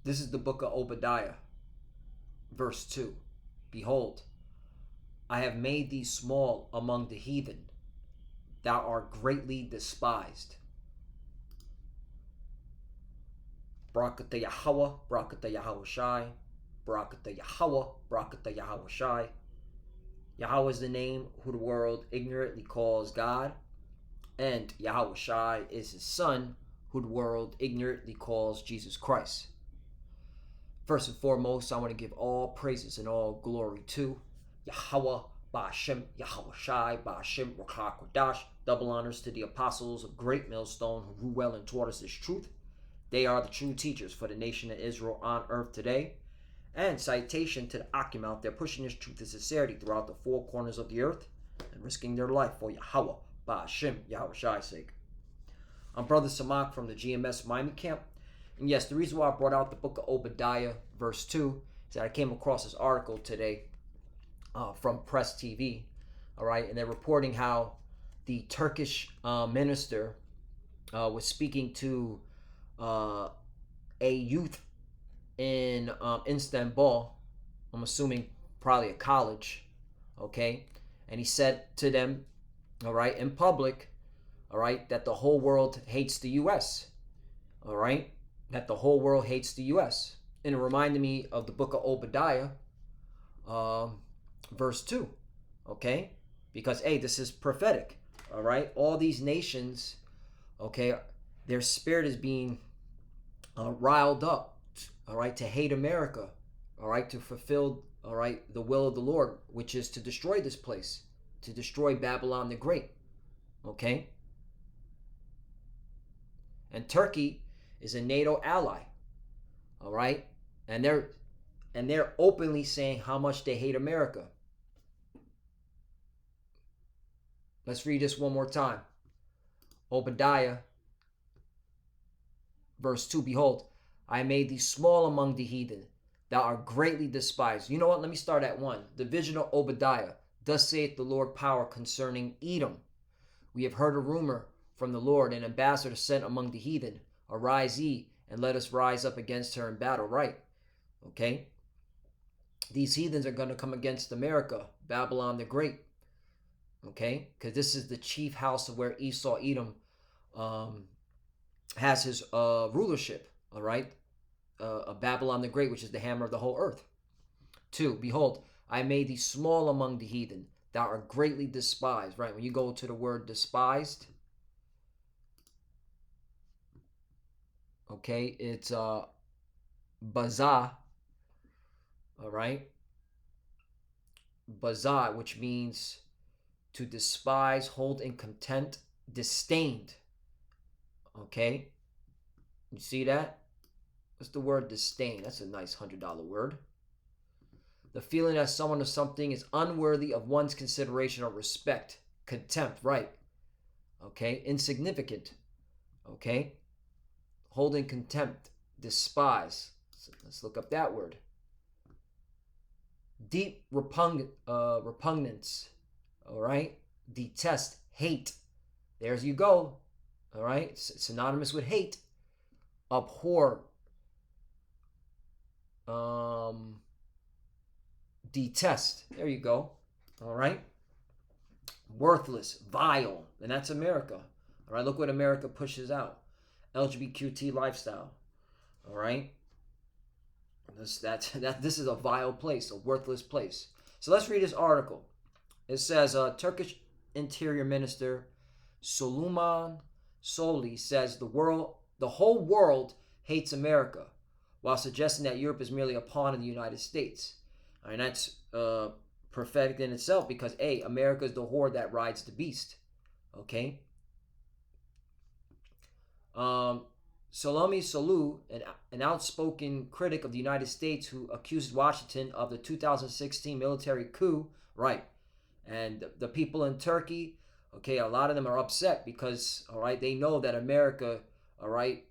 This is the book of Obadiah, verse 2. Behold, I have made thee small among the heathen. Thou art greatly despised. Barakatah Yahweh, Barakatah Yahweh Shai, Barakatah Yahweh, Barakatah Yahweh Shai. Yahweh is the name who the world ignorantly calls God, and Yahweh Shai is his son, who the world ignorantly calls Jesus Christ. First and foremost, I want to give all praises and all glory to Yahweh, Ba'ashem, Yahweh Shai, Ba'ashem, Rakha Kodash. Double honors to the apostles of Great Millstone who grew well and taught us this truth. They are the true teachers for the nation of Israel on earth today. And citation to the Akim out there pushing this truth and sincerity throughout the four corners of the earth and risking their life for Yahweh, Ba'ashem, Yahweh Shai's sake. I'm Brother Samak from the GMS Miami camp. And yes, the reason why I brought out the book of Obadiah, verse 2, is that I came across this article today from Press TV, all right, and they're reporting how the Turkish minister was speaking to a youth in Istanbul, I'm assuming probably a college, okay, and he said to them, all right, in public, all right, that the whole world hates the U.S., all right, that the whole world hates the U.S. And it reminded me of the book of Obadiah, verse 2, okay? Because, hey, this is prophetic, all right? All these nations, okay, their spirit is being riled up, all right, to hate America, all right, to fulfill, all right, the will of the Lord, which is to destroy this place, to destroy Babylon the Great, okay? And Turkey is a NATO ally, all right? And they're openly saying how much they hate America. Let's read this one more time. Obadiah, verse 2, behold, I made thee small among the heathen. Thou art greatly despised. You know what? Let me start at 1. The vision of Obadiah. Thus saith the Lord power concerning Edom. We have heard a rumor from the Lord, an ambassador sent among the heathen. Arise ye, and let us rise up against her in battle. Right? Okay? These heathens are going to come against America, Babylon the Great. Okay? Because this is the chief house of where Esau, Edom, has his rulership. All right? Of Babylon the Great, which is the hammer of the whole earth. 2, behold, I made thee small among the heathen. Thou art greatly despised. Right? When you go to the word despised, okay, it's bazah, all right? Bazah, which means to despise, hold in contempt, disdained, okay? You see that? What's the word disdain? That's a nice $100 word. The feeling that someone or something is unworthy of one's consideration or respect. Contempt, right? Okay, insignificant, okay? Hold in contempt, despise. So let's look up that word. Deep repugnance, all right? Detest, hate. There's you go, all right? It's synonymous with hate. Abhor, detest. There you go, all right? Worthless, vile, and that's America, all right? Look what America pushes out. LGBTQT lifestyle, all right? This is a vile place, a worthless place. So let's read this article. It says, Turkish Interior Minister Süleyman Soylu says the whole world hates America, while suggesting that Europe is merely a pawn of the United States. And that's prophetic in itself because, A, America is the whore that rides the beast. Okay? Süleyman Soylu, an outspoken critic of the United States who accused Washington of the 2016 military coup, right? And the people in Turkey, okay, a lot of them are upset because, all right, they know that America, all right,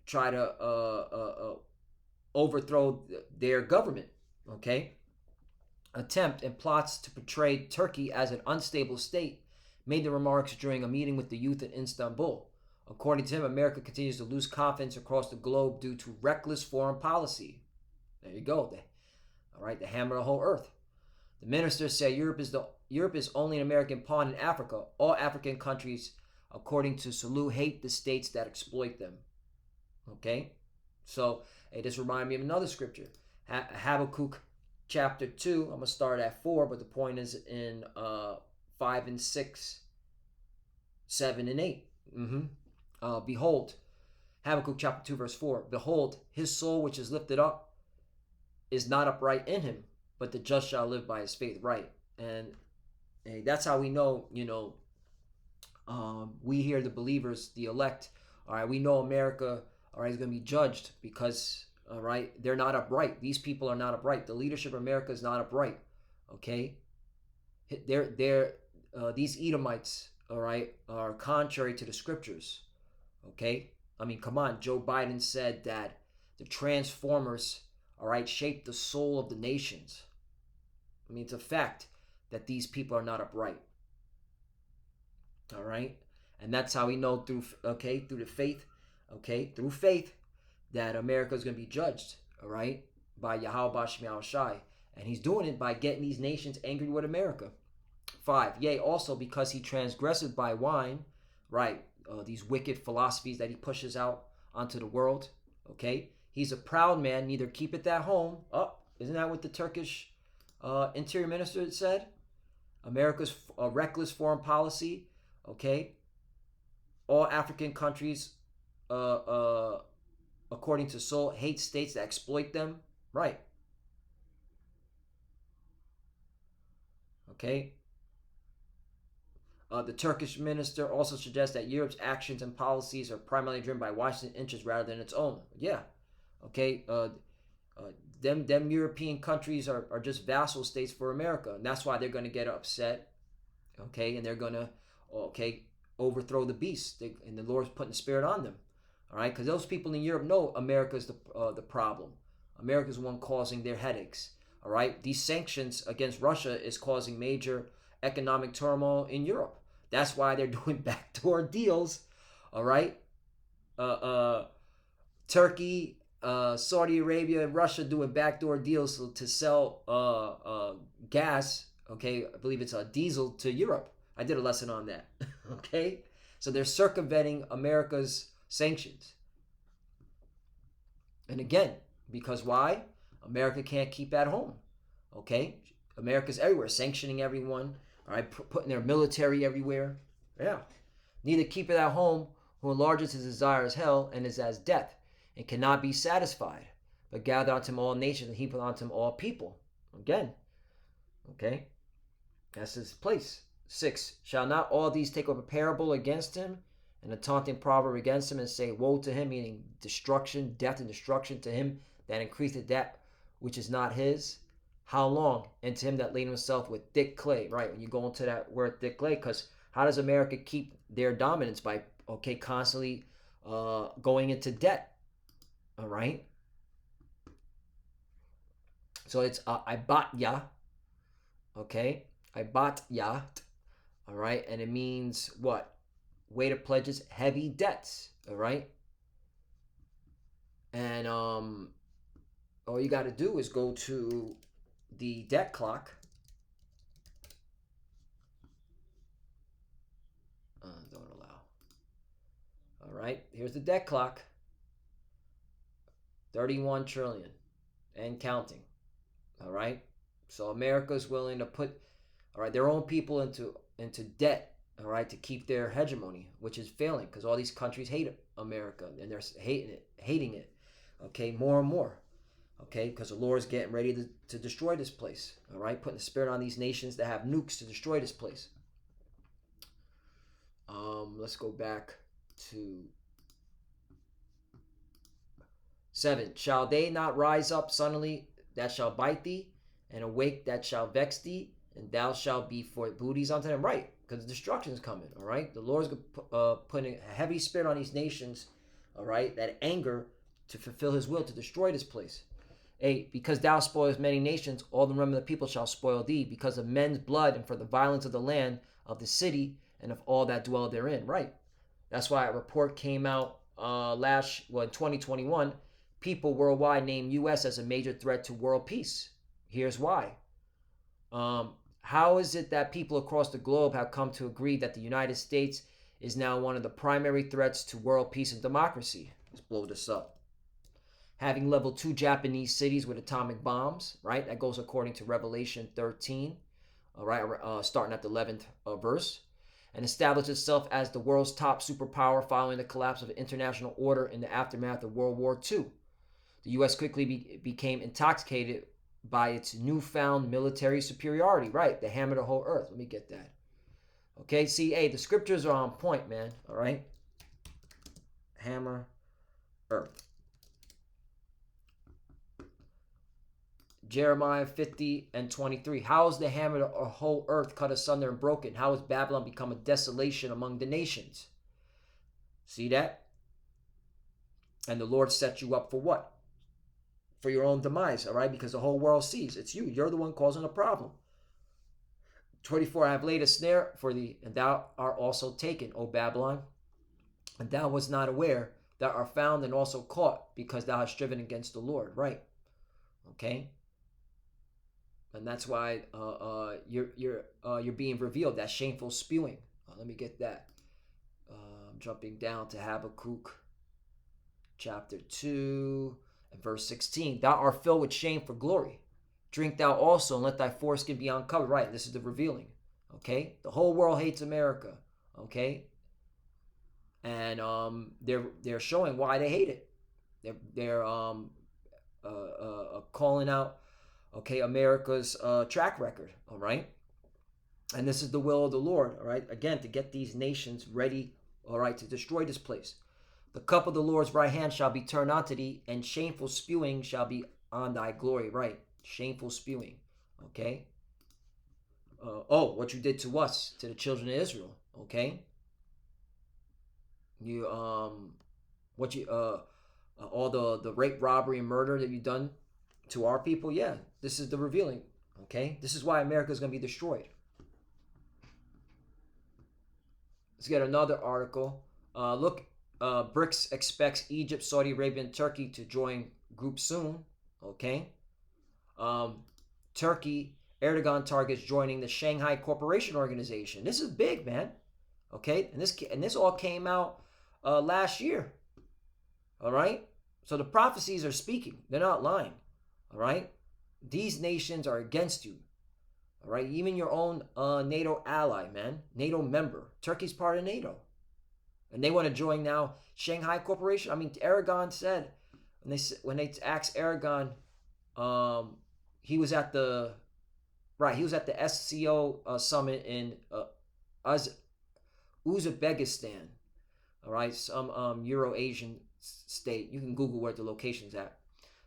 try to overthrow their government, okay? Attempt and plots to portray Turkey as an unstable state made the remarks during a meeting with the youth in Istanbul. According to him, America continues to lose confidence across the globe due to reckless foreign policy. There you go. All right, they hammer the whole earth. The minister said Europe is only an American pawn in Africa. All African countries, according to Salou, hate the states that exploit them. Okay, so hey, this reminds me of another scripture, Habakkuk chapter 2. I'm gonna start at 4, but the point is in 5 and 6, 7 and 8. Behold, Habakkuk chapter 2 verse 4. Behold, his soul which is lifted up is not upright in him, but the just shall live by his faith. Right. And hey, that's how we know, we here, the believers, the elect, all right, we know America, all right, is going to be judged because, all right, they're not upright. These people are not upright. The leadership of America is not upright. Okay. These Edomites, all right, are contrary to the scriptures. Okay. I mean, come on. Joe Biden said that the transformers, all right, shaped the soul of the nations. I mean, it's a fact that these people are not upright. All right. And that's how we know through the faith, through faith, that America is going to be judged, all right, by Yahweh Bashem Yahushai. And he's doing it by getting these nations angry with America. 5, yea, also because he transgressed by wine, right, these wicked philosophies that he pushes out onto the world, okay. He's a proud man, neither keepeth at home. Oh, isn't that what the Turkish interior minister said? America's reckless foreign policy, okay. All African countries, according to Sol, hate states that exploit them. Right. Okay. The Turkish minister also suggests that Europe's actions and policies are primarily driven by Washington's interests rather than its own. Yeah. Okay. Them European countries are just vassal states for America, and that's why they're going to get upset. Okay, and they're going to overthrow the beast, and the Lord's putting the spirit on them. All right, because those people in Europe know America's the problem. America's the one causing their headaches. All right, these sanctions against Russia is causing major economic turmoil in Europe. That's why they're doing backdoor deals. All right, Turkey, Saudi Arabia, and Russia doing backdoor deals to sell gas. Okay, I believe it's diesel to Europe. I did a lesson on that. Okay, so they're circumventing America's sanctions. And again, because why? America can't keep at home. Okay, America's everywhere, sanctioning everyone. All right, putting their military everywhere. Yeah, neither keep it at home, who enlarges his desire as hell and is as death, and cannot be satisfied, but gather unto him all nations and heap unto him all people. Again, okay, that's his place. 6, shall not all these take up a parable against him, and a taunting proverb against him, and say, woe to him, meaning destruction, death and destruction to him that increaseth that which is not his? How long? And to him that laid himself with thick clay. Right, when you go into that word thick clay, because how does America keep their dominance? By, constantly going into debt. All right? So it's ibatya. Okay? Ibatya. All right? And it means what? Weight of pledges, heavy debts. All right? And all you got to do is go to the debt clock. Don't allow. All right, here's the debt clock. 31 trillion and counting. All right, so America's willing to put, all right, their own people into debt. All right, to keep their hegemony, which is failing because all these countries hate America and they're hating it. Okay, more and more. Okay, because the Lord's getting ready to destroy this place. All right, putting the spirit on these nations that have nukes to destroy this place. Let's go back to 7. Shall they not rise up suddenly that shall bite thee, and awake that shall vex thee, and thou shalt be for booties unto them? Right, because destruction is coming. All right, the Lord's putting a heavy spirit on these nations. All right, that anger to fulfill his will to destroy this place. 8, because thou spoilest many nations, all the remnant of the people shall spoil thee, because of men's blood and for the violence of the land, of the city, and of all that dwell therein. Right. That's why a report came out in 2021. People worldwide named U.S. as a major threat to world peace. Here's why. How is it that people across the globe have come to agree that the United States is now one of the primary threats to world peace and democracy? Let's blow this up. Having leveled 2 Japanese cities with atomic bombs, right? That goes according to Revelation 13, all right, starting at the 11th verse, and established itself as the world's top superpower following the collapse of the international order in the aftermath of World War II. The U.S. quickly became intoxicated by its newfound military superiority, right? The hammer the whole earth. Let me get that. Okay, see, hey, the scriptures are on point, man, all right? Hammer earth. Jeremiah 50 and 23. How is the hammer the whole earth cut asunder and broken? How has Babylon become a desolation among the nations? See that? And the Lord set you up for what? For your own demise, all right? Because the whole world sees. It's you. You're the one causing the problem. 24. I have laid a snare for thee, and thou art also taken, O Babylon. And thou wast not aware, thou art found and also caught, because thou hast striven against the Lord, right? Okay? And that's why you're being revealed. That shameful spewing. Let me get that. I'm jumping down to Habakkuk chapter 2 and verse 16. Thou art filled with shame for glory. Drink thou also, and let thy foreskin be uncovered. Right, this is the revealing. Okay, the whole world hates America. Okay, and they're showing why they hate it. They're calling out, okay, America's track record, all right? And this is the will of the Lord, all right? Again, to get these nations ready, all right, to destroy this place. The cup of the Lord's right hand shall be turned unto thee, and shameful spewing shall be on thy glory, right? Shameful spewing, okay? What you did to us, to the children of Israel, okay? You, all the rape, robbery, and murder that you've done to our people, yeah, this is the revealing, okay? This is why America is going to be destroyed. Let's get another article. BRICS expects Egypt, Saudi Arabia, and Turkey to join group soon, okay? Turkey, Erdogan targets joining the Shanghai Cooperation Organization. This is big, man, okay? And this all came out last year, all right? So the prophecies are speaking. They're not lying. All right? These nations are against you. All right? Even your own NATO ally, man. NATO member. Turkey's part of NATO. And they want to join now Shanghai Corporation. I mean, Erdogan said, when they asked Erdogan, he was at the SCO summit in Uzbekistan. All right? Some Euro-Asian state. You can Google where the location's at.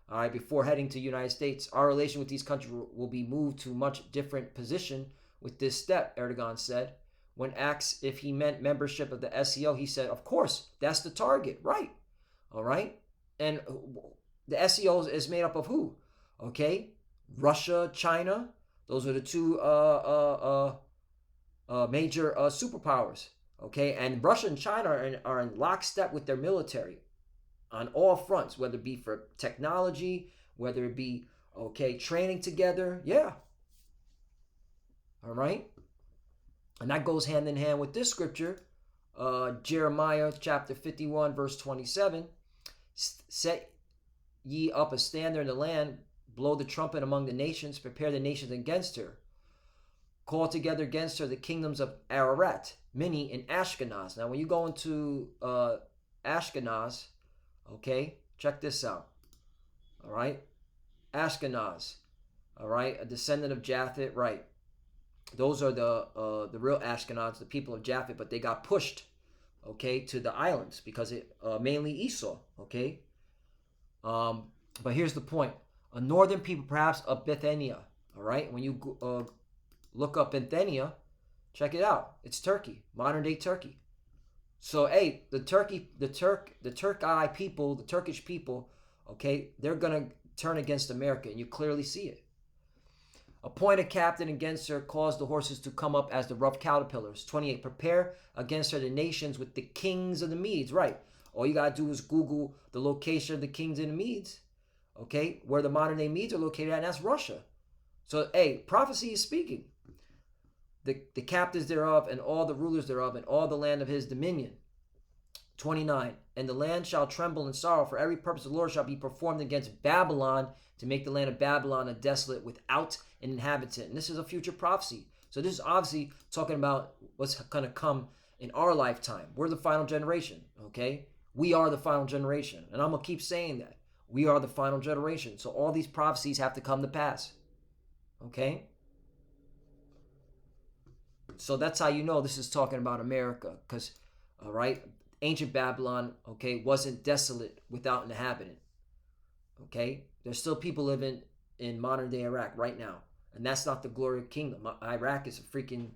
All right, before heading to the United States, our relation with these countries will be moved to a much different position with this step, Erdogan said. When asked if he meant membership of the SCO, he said, of course, that's the target, right? All right? And the SCO is made up of who? Okay? Russia, China. Those are the two major superpowers. Okay? And Russia and China are in lockstep with their military on all fronts, whether it be for technology, whether it be, okay, training together. Yeah. All right. And that goes hand in hand with this scripture, Jeremiah chapter 51, verse 27. Set ye up a standard in the land, blow the trumpet among the nations, prepare the nations against her. Call together against her the kingdoms of Ararat, Mini, and Ashkenaz. Now, when you go into Ashkenaz, okay, check this out. All right, Ashkenaz. All right, a descendant of Japheth. Right, those are the real Ashkenaz, the people of Japheth, but they got pushed, okay, to the islands because it mainly Esau. Okay, but here's the point: a northern people, perhaps of Bithynia. All right, when you look up Bithynia, check it out. It's Turkey, modern day Turkey. So, hey, the Turkish people, okay, they're going to turn against America, and you clearly see it. Appoint a captain against her, cause the horses to come up as the rough caterpillars. 28. Prepare against her the nations with the kings of the Medes. Right. All you got to do is Google the location of the kings of the Medes. Okay. Where the modern day Medes are located at, and that's Russia. So, hey, prophecy is speaking. The captains thereof, and all the rulers thereof, and all the land of his dominion. 29. And the land shall tremble in sorrow, for every purpose of the Lord shall be performed against Babylon, to make the land of Babylon a desolate without an inhabitant. And this is a future prophecy. So this is obviously talking about what's going to come in our lifetime. We're the final generation, okay? We are the final generation. And I'm going to keep saying that. We are the final generation. So all these prophecies have to come to pass, okay? So that's how you know this is talking about America. Because, all right, ancient Babylon, okay, wasn't desolate without an inhabitant, okay? There's still people living in modern day Iraq right now. And that's not the glory of kingdom. Iraq is a freaking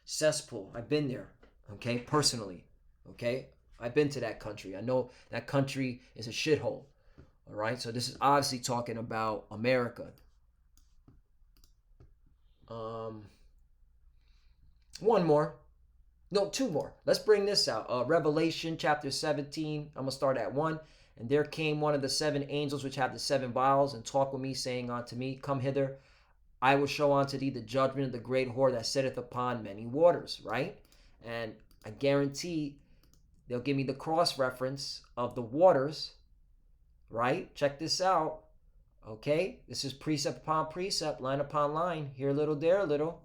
cesspool. I've been there, okay, personally, okay? I've been to that country. I know that country is a shithole, all right? So this is obviously talking about America. One more. No, two more. Let's bring this out. Revelation chapter 17. I'm going to start at 1. And there came one of the 7 angels which have the 7 vials, and talked with me, saying unto me, Come hither, I will show unto thee the judgment of the great whore that sitteth upon many waters, right? And I guarantee they'll give me the cross reference of the waters, right? Check this out. Okay, this is precept upon precept, line upon line. Here a little, there a little.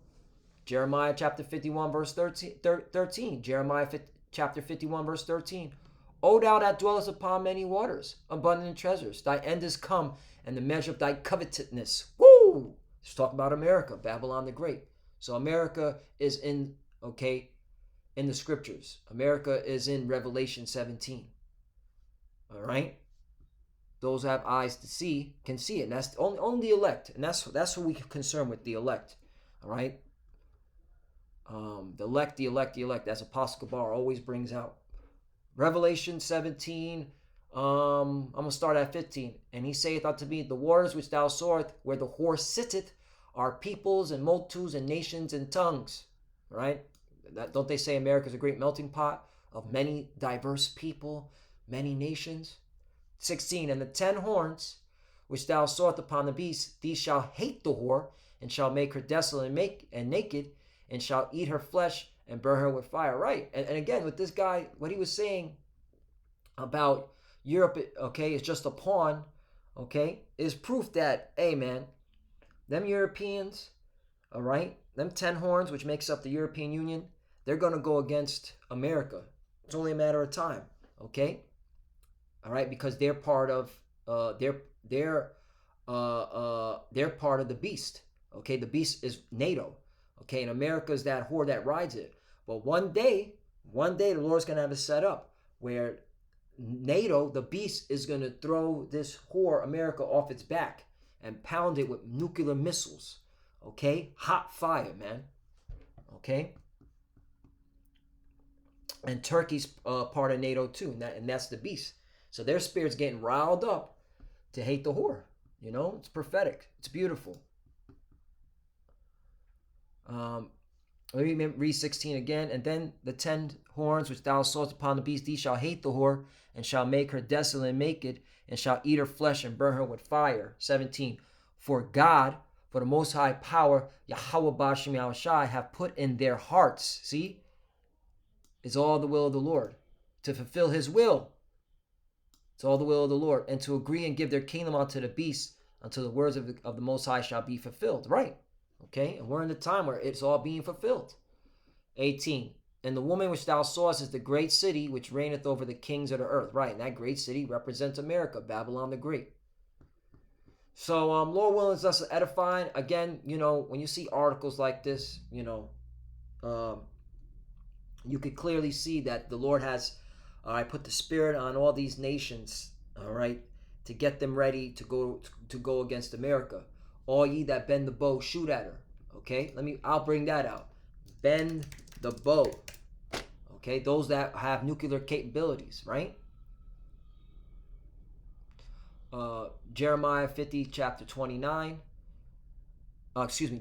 Jeremiah chapter 51, verse 13. Jeremiah chapter 51, verse 13. O thou that dwellest upon many waters, abundant in treasures, thy end is come, and the measure of thy covetousness. Woo! Let's talk about America, Babylon the Great. So America is in the scriptures. America is in Revelation 17. All right? Those who have eyes to see can see it. And that's only the elect. And that's who we concern with, the elect. All right? The elect, as Apostle Gabar always brings out. Revelation 17, I'm going to start at 15. And he saith unto me, The waters which thou sawest, where the whore sitteth, are peoples and multitudes and nations and tongues. Right? Don't they say America is a great melting pot of many diverse people, many nations? 16. And the 10 horns which thou sawest upon the beast, these shall hate the whore, and shall make her desolate and naked, and shall eat her flesh and burn her with fire. Right. And again, with this guy, what he was saying about Europe, okay, is just a pawn, okay, is proof that, hey, man, them Europeans, all right, them 10 horns, which makes up the European Union, they're going to go against America. It's only a matter of time, okay? All right, because they're part of, they're part of the beast, okay? The beast is NATO, okay? And America is that whore that rides it. But one day, the Lord's going to have it set up where NATO, the beast, is going to throw this whore, America, off its back and pound it with nuclear missiles. Okay? Hot fire, man. Okay? And Turkey's part of NATO too, and that's the beast. So their spirit's getting riled up to hate the whore. You know? It's prophetic. It's beautiful. Let me read 16 again. And then the 10 horns which thou sawest upon the beast, these shall hate the whore, and shall make her desolate and naked, and shall eat her flesh and burn her with fire. 17. For God, for the most high power, Yahweh Bashim Yahushai, have put in their hearts, see, it's all the will of the Lord, to fulfill his will. It's all the will of the Lord, and to agree and give their kingdom unto the beast, until the words of the Most High shall be fulfilled. Right. Okay, and we're in the time where it's all being fulfilled. 18. And the woman which thou sawest is the great city which reigneth over the kings of the earth. Right, and that great city represents America, Babylon the Great. So, Lord willing, is us edifying. Again, you know, when you see articles like this, you know, you could clearly see that the Lord has, put the Spirit on all these nations, all right, to get them ready to go against America. All ye that bend the bow, shoot at her. Okay, I'll bring that out. Bend the bow. Okay, those that have nuclear capabilities, right? Jeremiah 50, chapter 29.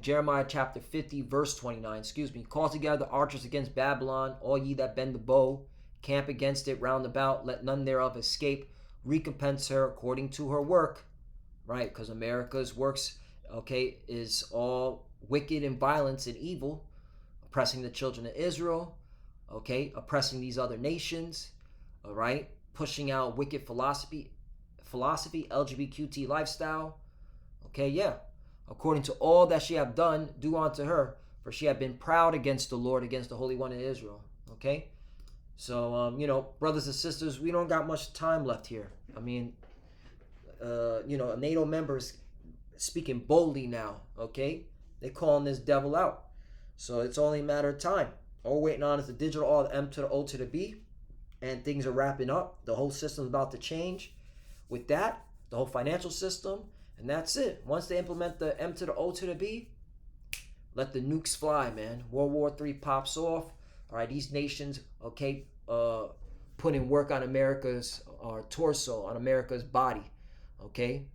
Jeremiah chapter 50, verse 29, call together the archers against Babylon, all ye that bend the bow, camp against it round about, let none thereof escape, recompense her according to her work, right? Because America's works, okay, is all wicked and violence and evil, oppressing the children of Israel, okay, oppressing these other nations, all right, pushing out wicked philosophy, LGBTQT lifestyle, okay, yeah. According to all that she have done, do unto her, for she have been proud against the Lord, against the Holy One of Israel. Okay? So, brothers and sisters, we don't got much time left here. I mean, NATO members speaking boldly now, okay? They're calling this devil out. So it's only a matter of time. All we're waiting on is the digital R, the M to the O to the B, and things are wrapping up. The whole system's about to change. With that, the whole financial system, and that's it. Once they implement the M to the O to the B, let the nukes fly, man. World War III pops off. All right, these nations, okay, putting work on America's torso, on America's body, okay?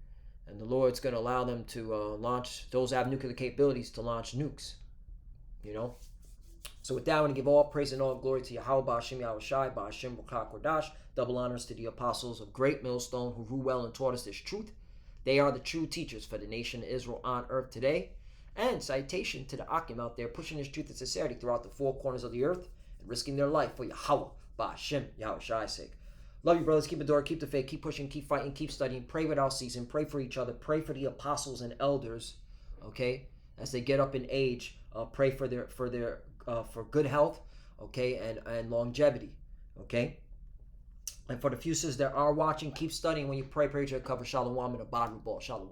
And the Lord's going to allow them to launch, those that have nuclear capabilities, to launch nukes, So with that, I want to give all praise and all glory to Yahweh, Ba'ashem, Yahweh Shai, Ba'ashem, B'Kah, Kodash. Double honors to the apostles of Great Millstone who rule well and taught us this truth. They are the true teachers for the nation of Israel on earth today. And citation to the Akim out there pushing this truth and sincerity throughout the four corners of the earth and risking their life for Yahweh, Ba'ashem, Yahweh Shai's sake. Love you, brothers. Keep the door, keep the faith, keep pushing, keep fighting, keep studying. Pray without ceasing. Pray for each other. Pray for the apostles and elders, okay? As they get up in age, pray for good health, okay, and longevity, okay? And for the few sisters that are watching, keep studying when you pray. Pray to cover Shalom and a bottom ball. Shalom.